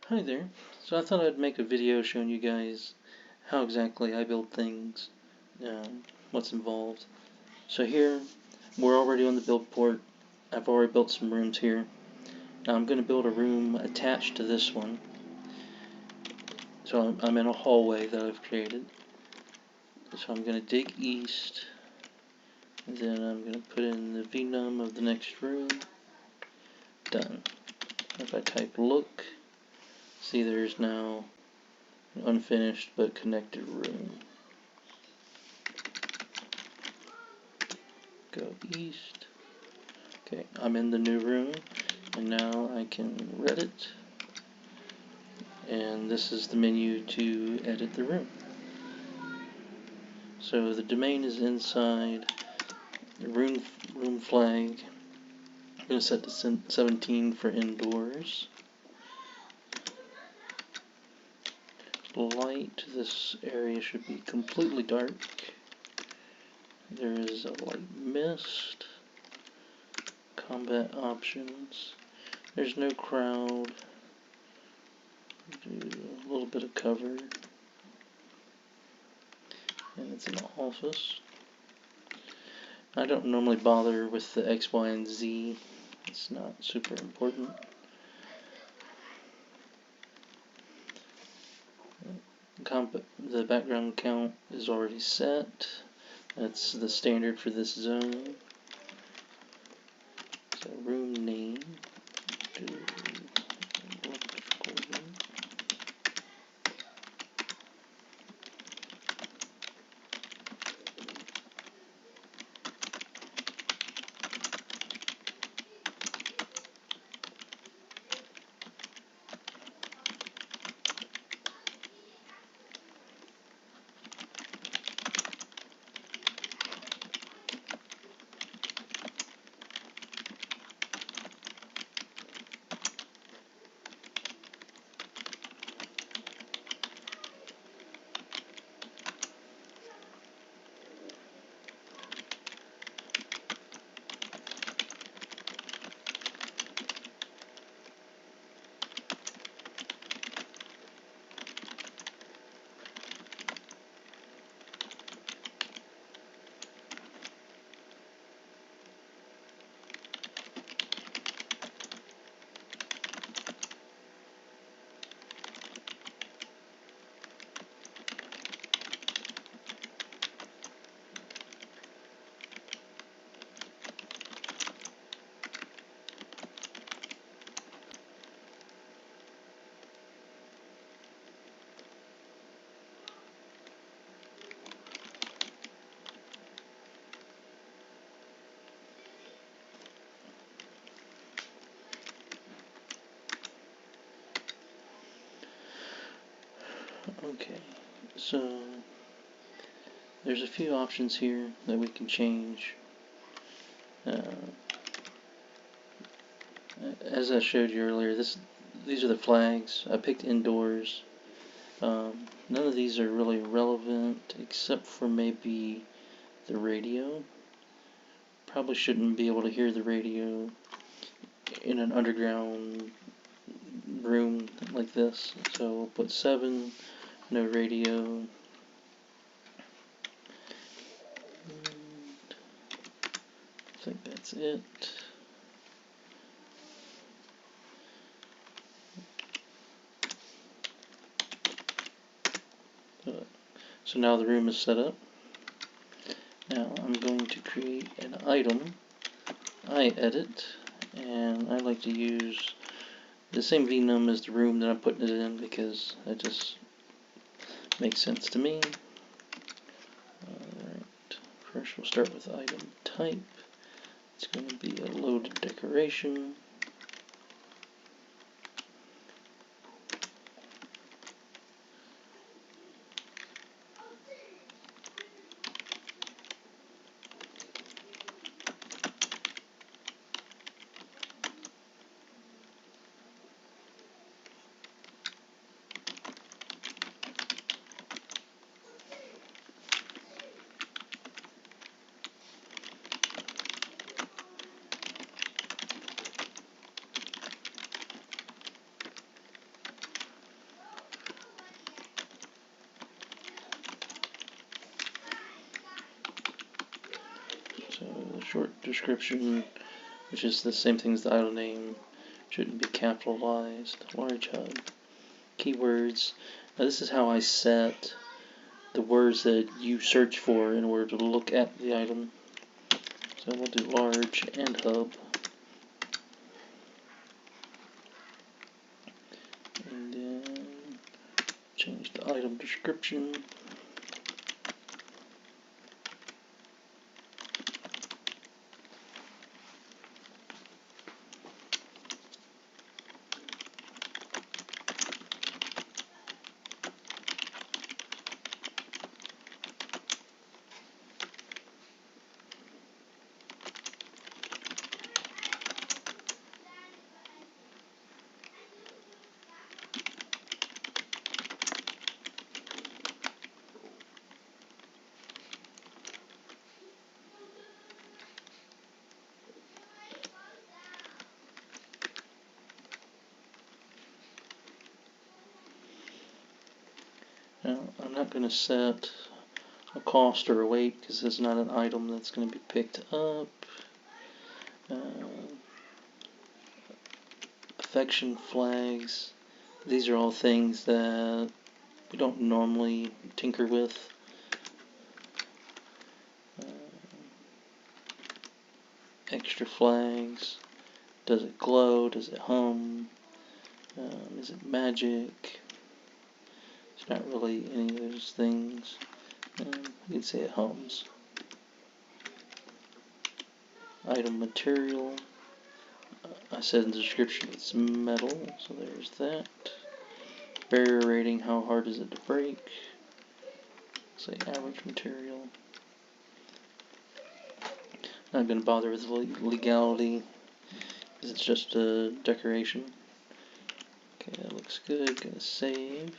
Hi there. So I thought I'd make a video showing you guys how exactly I build things, what's involved. So here, we're already on the build port. I've already built some rooms here. Now I'm going to build a room attached to this one. So I'm in a hallway that I've created. So I'm going to dig east, and then I'm going to put in the VNum of the next room. Done. If I type look, see there's now an unfinished but connected room. Go east. Okay, I'm in the new room, and now I can read it. And this is the menu to edit the room. So the domain is inside the room flag. I'm going to set to 17 for indoors. Light, this area should be completely dark. There is a light mist. Combat options. There's no crowd. Do a little bit of cover. And it's an office. I don't normally bother with the X, Y, and Z. It's not super important. The background count is already set. That's the standard for this zone. So room name. Okay, so there's a few options here that we can change. As I showed you earlier, these are the flags. I picked indoors. None of these are really relevant except for maybe the radio. Probably shouldn't be able to hear the radio in an underground room like this. So we'll put 7, no radio. I think that's it. So now the room is set up. Now I'm going to create an item, iEdit, and I like to use the same VNum as the room that I'm putting it in because that just makes sense to me. Alright, first we'll start with item type. It's going to be a loaded decoration. short description, which is the same thing as the idle name, shouldn't be capitalized. Large hub. Keywords. Now this is how I set the words that you search for in order to look at the item. So we'll do large and hub. And then change the item description. Now, I'm not going to set a cost or a weight because it's not an item that's going to be picked up. Affection flags. These are all things that we don't normally tinker with. Extra flags. Does it glow? Does it hum? Is it magic? It's not really any of those things. You can say it hums. Item material. I said in the description it's metal, so there's that. Barrier rating, how hard is it to break? Say average material. Not going to bother with legality, because it's just a decoration. Okay, that looks good. Gonna save.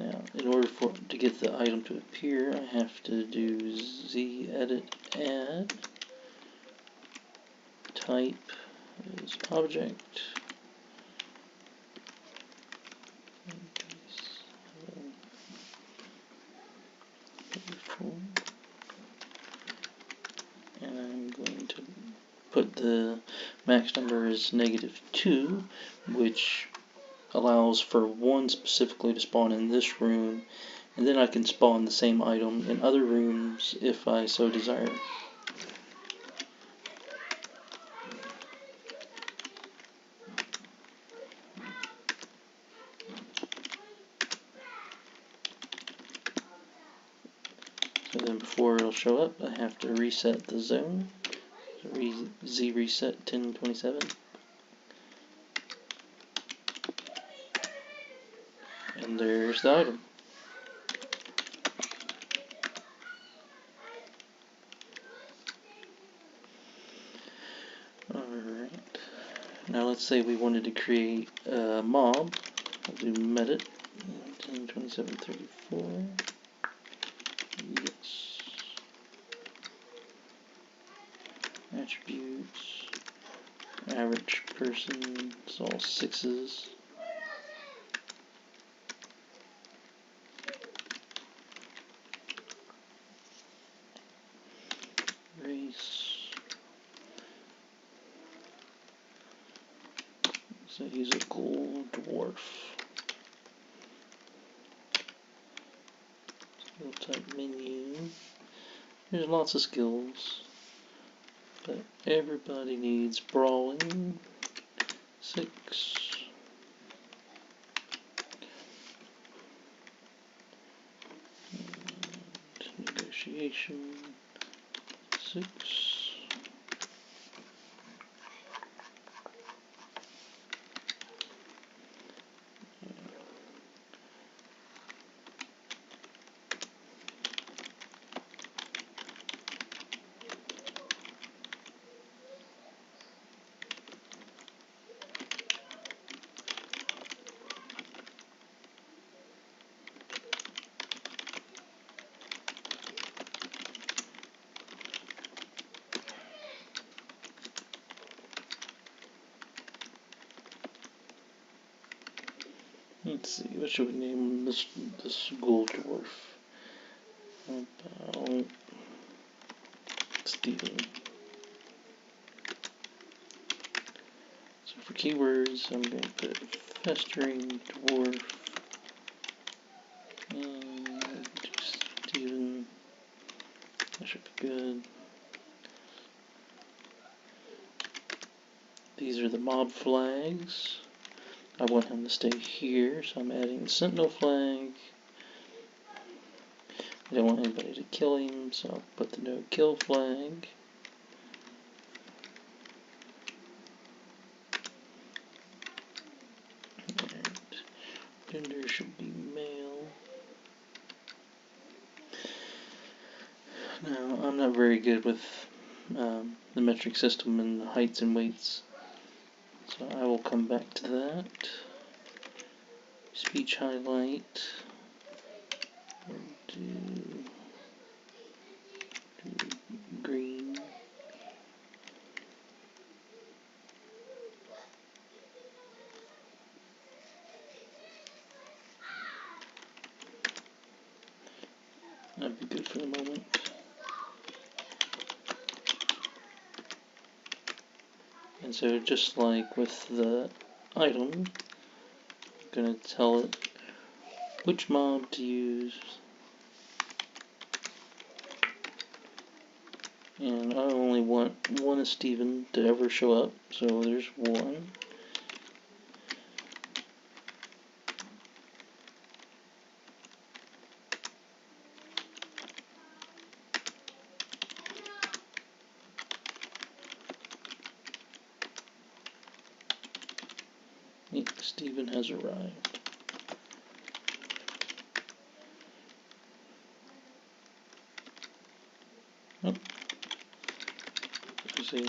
Now, in order to get the item to appear, I have to do Z edit add. Type is object. And I'm going to put the max number as -2, which allows for one specifically to spawn in this room, and then I can spawn the same item in other rooms if I so desire. So then before it'll show up, I have to reset the zone. Z reset 1027. And there's the item. Alright. Now let's say we wanted to create a mob. I'll do medit 102734. Yes. Attributes. Average person. It's all 6s. Race. So he's a gold dwarf. Skill type menu. There's lots of skills, but everybody needs brawling. 6. And negotiation. 6. Let's see, what should we name this gold dwarf? About Steven. So for keywords, I'm going to put festering dwarf and Steven. That should be good. These are the mob flags. I want him to stay here, so I'm adding the sentinel flag. I don't want anybody to kill him, so I'll put the no kill flag. And gender should be male. Now, I'm not very good with the metric system and heights and weights, so I will come back to that. Speech highlight. Do green. That'd be good for the moment. And so just like with the item, I'm going to tell it which mob to use. And I only want one of Steven to ever show up, so there's one. Steven has arrived. Oh. Let's see.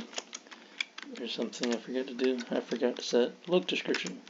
There's something I forgot to do. I forgot to set look description.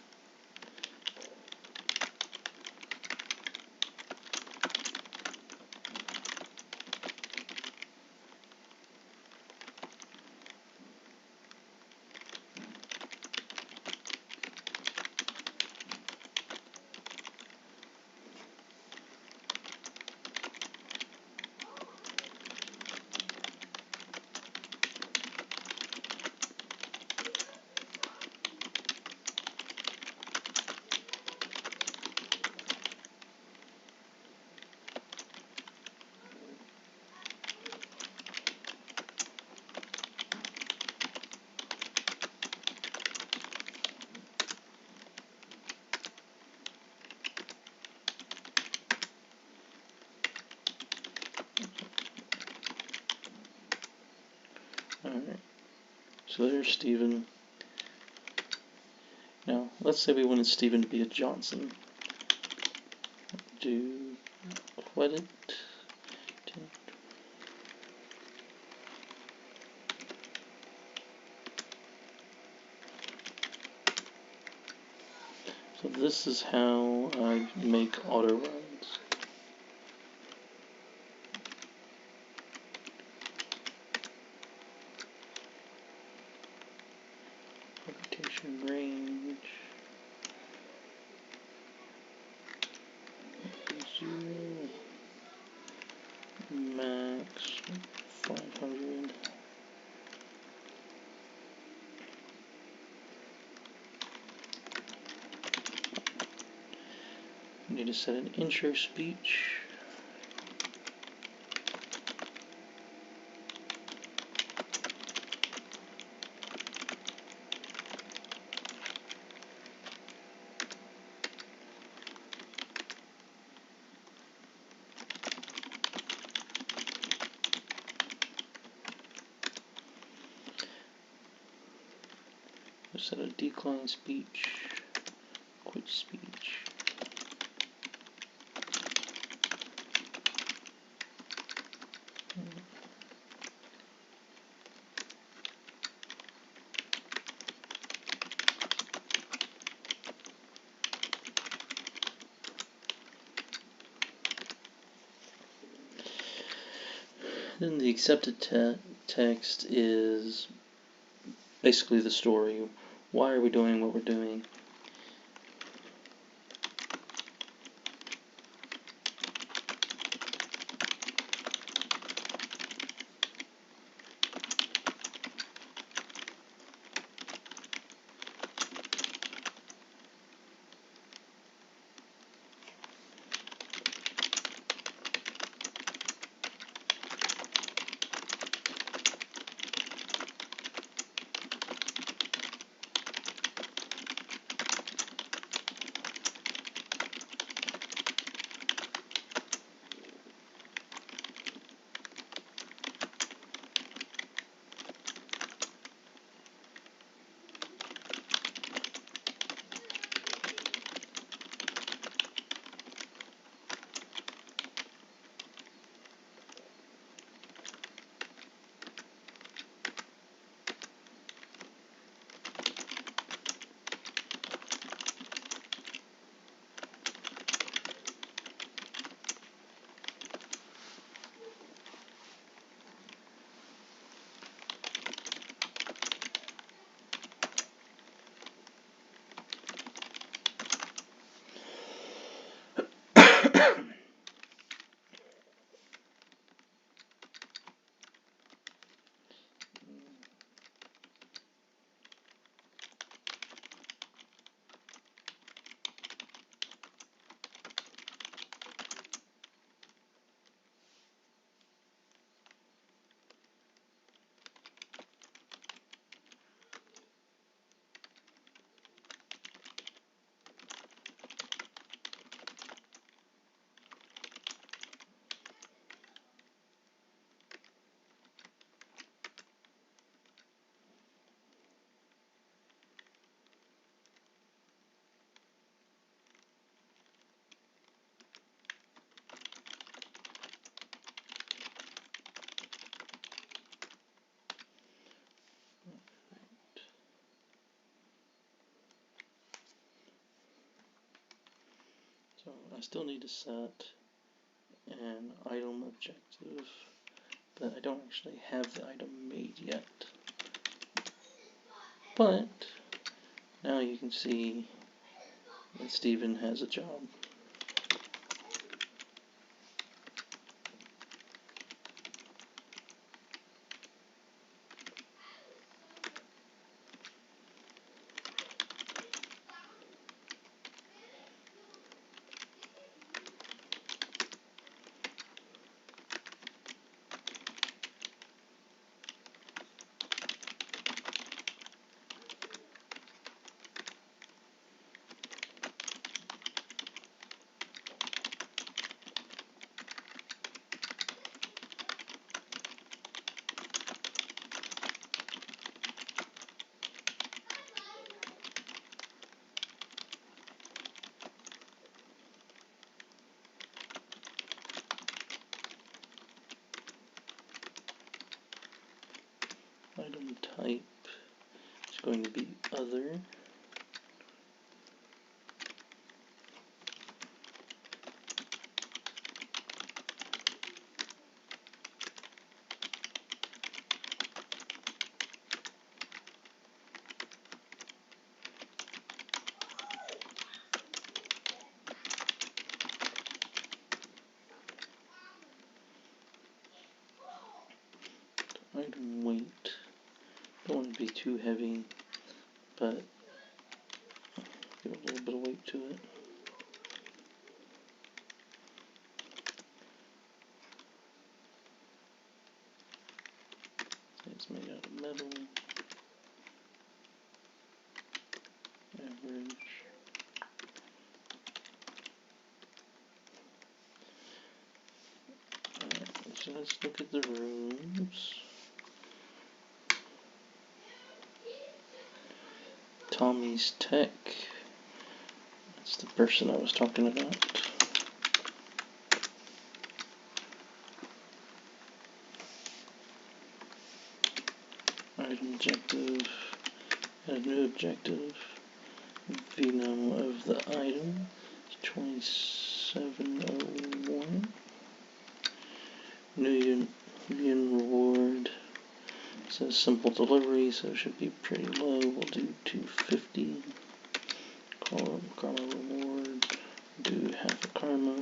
Alright, so there's Steven. Now, let's say we wanted Steven to be a Johnson. Do what it? So this is how I make auto runs. Rotation range 0, max 500. Need to set an intro speech. Set a decline speech, quit speech. Then the accepted text is basically the story. Why are we doing what we're doing? I still need to set an item objective, but I don't actually have the item made yet. But now you can see that Steven has a job. Item type is going to be other. Item weight. Don't want to be too heavy, but give a little bit of weight to it. It's made out of metal. Average. Alright, so let's look at the rooms. Tommy's Tech. That's the person I was talking about. Item objective. Add a new objective. Venum of the item is 2701. New reward. It says simple delivery, so it should be pretty low. We'll do 250. Karma reward. Do half a karma.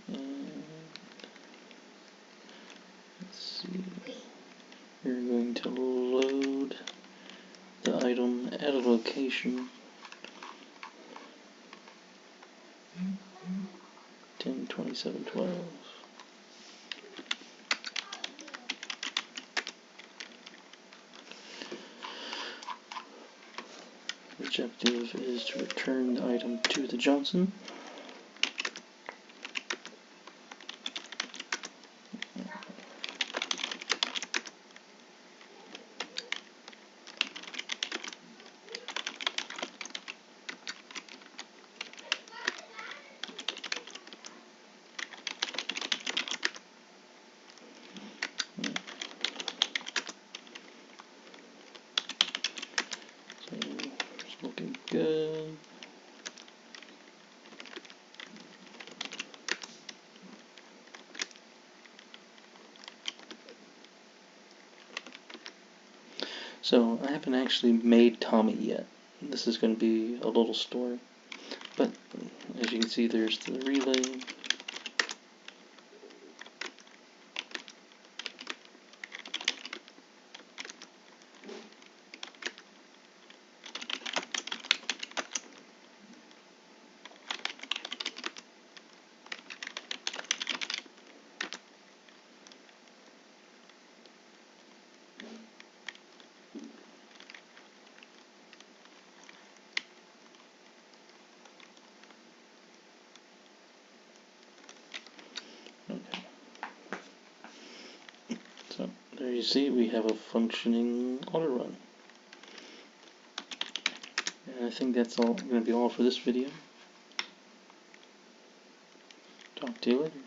And let's see. We're going to load the item at a location. 102712. Objective is to return the item to the Johnson. So it's looking good. So I haven't actually made Tommy yet. This is going to be a little story. But as you can see, there's the relay. Okay. So there you see we have a functioning auto run. And I think that's all going to be all for this video. Talk to you later.